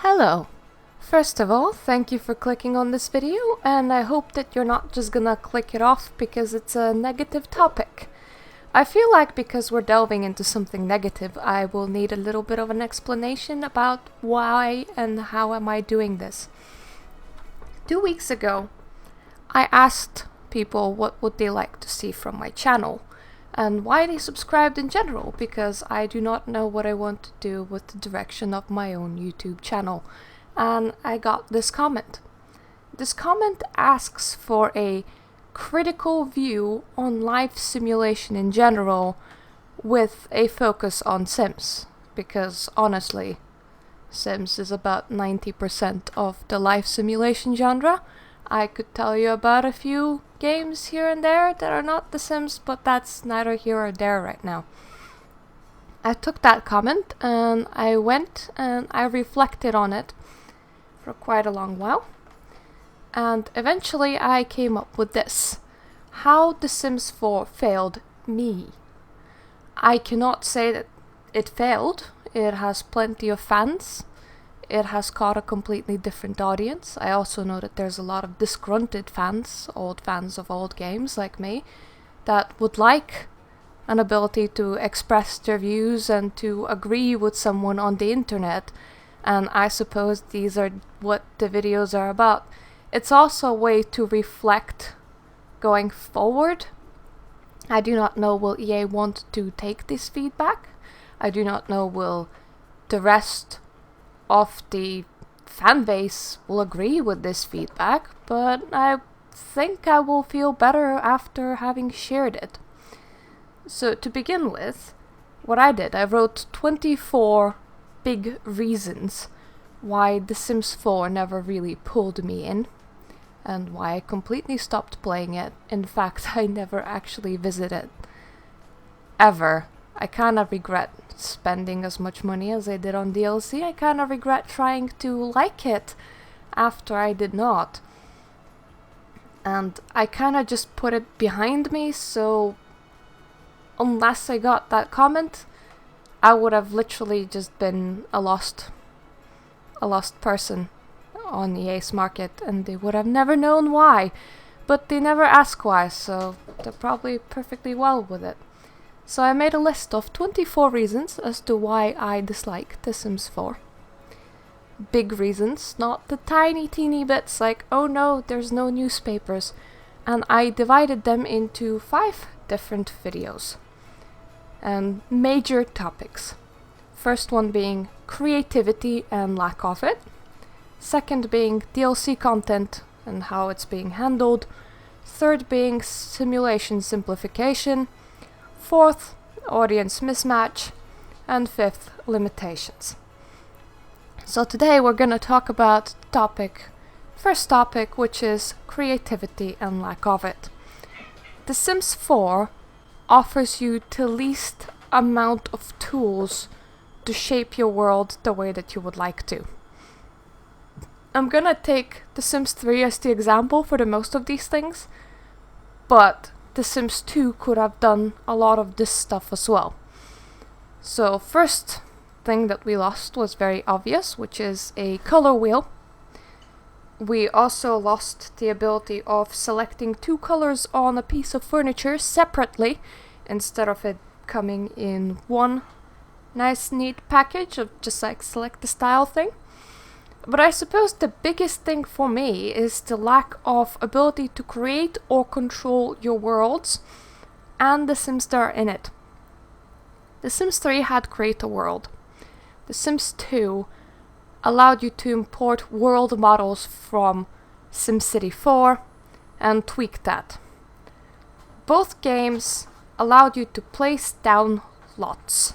Hello! First of all, thank you for clicking on this video, and I hope that you're not just gonna click it off because it's a negative topic. I feel like because we're delving into something negative, I will need a little bit of an explanation about why and how am I doing this. 2 weeks ago, I asked people what would they like to see from my channel and why they subscribed in general, because I do not know what I want to do with the direction of my own YouTube channel. And I got this comment. This comment asks for a critical view on life simulation in general with a focus on Sims, because honestly, Sims is about 90% of the life simulation genre. I could tell you about a few games here and there that are not The Sims, but that's neither here or there right now. I took that comment and I went and I reflected on it for quite a long while. And eventually I came up with this: how The Sims 4 failed me. I cannot say that it failed. It has plenty of fans. It has caught a completely different audience. I also know that there's a lot of disgruntled fans, old fans of old games like me, that would like an ability to express their views and to agree with someone on the internet. And I suppose these are what the videos are about. It's also a way to reflect going forward. I do not know will EA want to take this feedback. I do not know will the rest of the fan base will agree with this feedback, but I think I will feel better after having shared it. So to begin with, what I did, I wrote 24 big reasons why The Sims 4 never really pulled me in, and why I completely stopped playing it. In fact, I never actually visited ever. I kinda regret spending as much money as I did on DLC. I kinda regret trying to like it after I did not. And I kinda just put it behind me, so unless I got that comment, I would have literally just been a lost person on EA's market, and they would have never known why. But they never ask why, so they're probably perfectly well with it. So I made a list of 24 reasons as to why I dislike The Sims 4. Big reasons, not the tiny teeny bits like, oh no, there's no newspapers. And I divided them into 5 different videos. And major topics. First one being creativity and lack of it. Second being DLC content and how it's being handled. Third being simulation simplification. Fourth, audience mismatch. And fifth, limitations. So today we're gonna talk about first topic, which is creativity and lack of it. The Sims 4 offers you the least amount of tools to shape your world the way that you would like to. I'm gonna take The Sims 3 as the example for the most of these things, but The Sims 2 could have done a lot of this stuff as well. So first thing that we lost was very obvious, which is a color wheel. We also lost the ability of selecting 2 colors on a piece of furniture separately, instead of it coming in one nice neat package of just like select the style thing. But I suppose the biggest thing for me is the lack of ability to create or control your worlds and the Sims that are in it. The Sims 3 had create a world. The Sims 2 allowed you to import world models from SimCity 4 and tweak that. Both games allowed you to place down lots.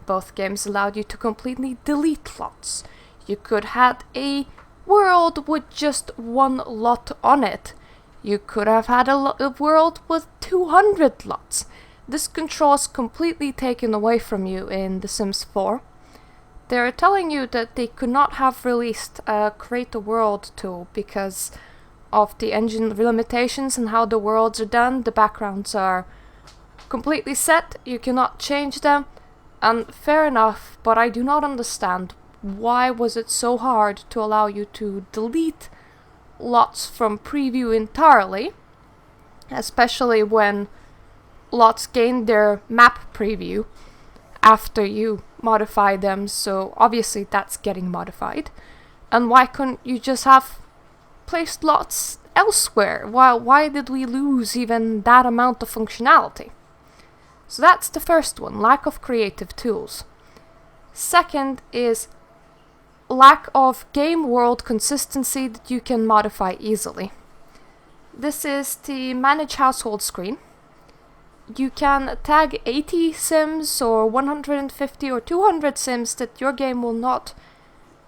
Both games allowed you to completely delete lots. You could have a world with just 1 lot on it. You could have had a world with 200 lots. This control is completely taken away from you in The Sims 4. They're telling you that they could not have released a create a world tool because of the engine limitations and how the worlds are done. The backgrounds are completely set, you cannot change them, and fair enough, but I do not understand why was it so hard to allow you to delete lots from preview entirely, especially when lots gained their map preview after you modify them, so obviously that's getting modified. And why couldn't you just have placed lots elsewhere? Why did we lose even that amount of functionality? So that's the first one, lack of creative tools. Second is lack of game world consistency that you can modify easily. This is the Manage Household screen. You can tag 80 sims or 150 or 200 sims that your game will not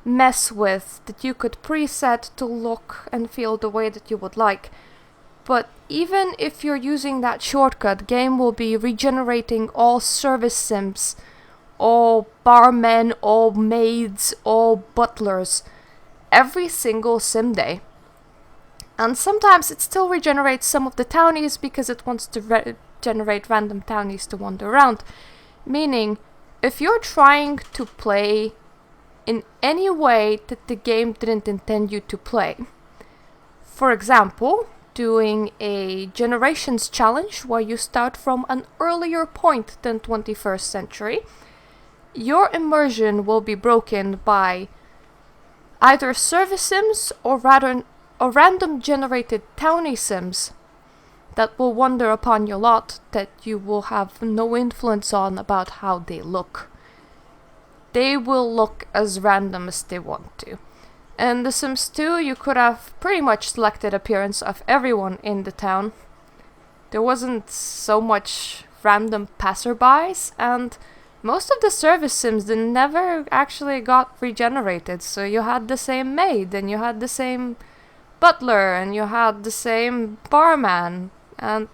mess with, that you could preset to look and feel the way that you would like. But even if you're using that shortcut, game will be regenerating all service sims, all barmen, all maids, all butlers, every single sim day. And sometimes it still regenerates some of the townies because it wants to generate random townies to wander around. Meaning, if you're trying to play in any way that the game didn't intend you to play, for example, doing a generations challenge where you start from an earlier point than 21st century, your immersion will be broken by either service sims or rather random generated townie sims that will wander upon your lot that you will have no influence on about how they look. They will look as random as they want to. In The Sims 2, you could have pretty much selected appearance of everyone in the town. There wasn't so much random passerbys, and most of the service sims they never actually got regenerated, so you had the same maid, and you had the same butler, and you had the same barman, and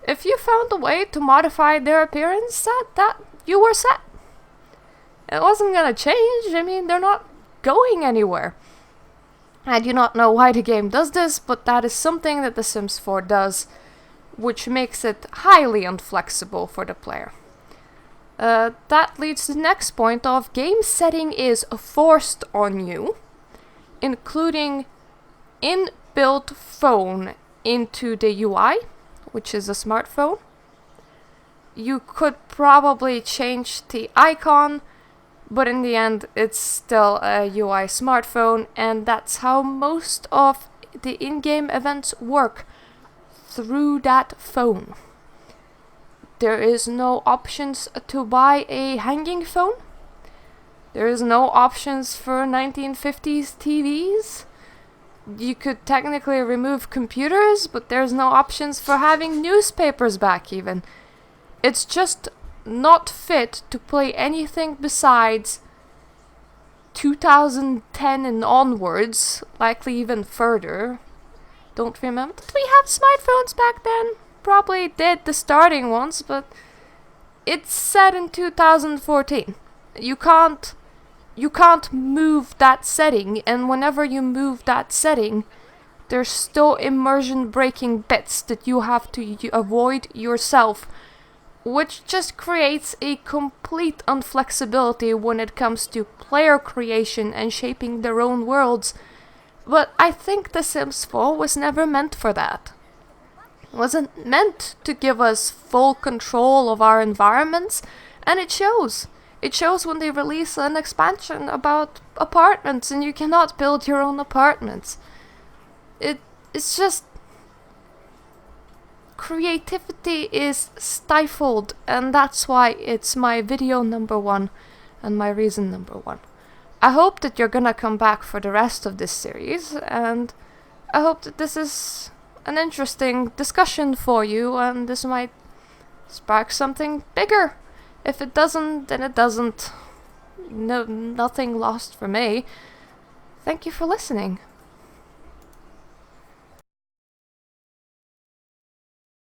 if you found a way to modify their appearance, that you were set. It wasn't gonna change. I mean, they're not going anywhere. I do not know why the game does this, but that is something that The Sims 4 does, which makes it highly inflexible for the player. That leads to the next point of game setting is forced on you, including inbuilt phone into the UI, which is a smartphone. You could probably change the icon, but in the end it's still a UI smartphone, and that's how most of the in-game events work, through that phone. There is no options to buy a hanging phone. There is no options for 1950s TVs. You could technically remove computers, but there's no options for having newspapers back even. It's just not fit to play anything besides 2010 and onwards, likely even further. Don't remember. Did we have smartphones back then? Probably did, the starting ones, but it's set in 2014. You can't move that setting, and whenever you move that setting, there's still immersion breaking bits that you have to avoid yourself, which just creates a complete unflexibility when it comes to player creation and shaping their own worlds. But I think The Sims 4 was never meant for that. It wasn't meant to give us full control of our environments, and it shows. It shows when they release an expansion about apartments and you cannot build your own apartments. It's just... creativity is stifled, and that's why it's my video number 1 and my reason number 1. I hope that you're gonna come back for the rest of this series, and I hope that this is an interesting discussion for you, and this might spark something bigger. If it doesn't, then it doesn't. No, nothing lost for me. Thank you for listening.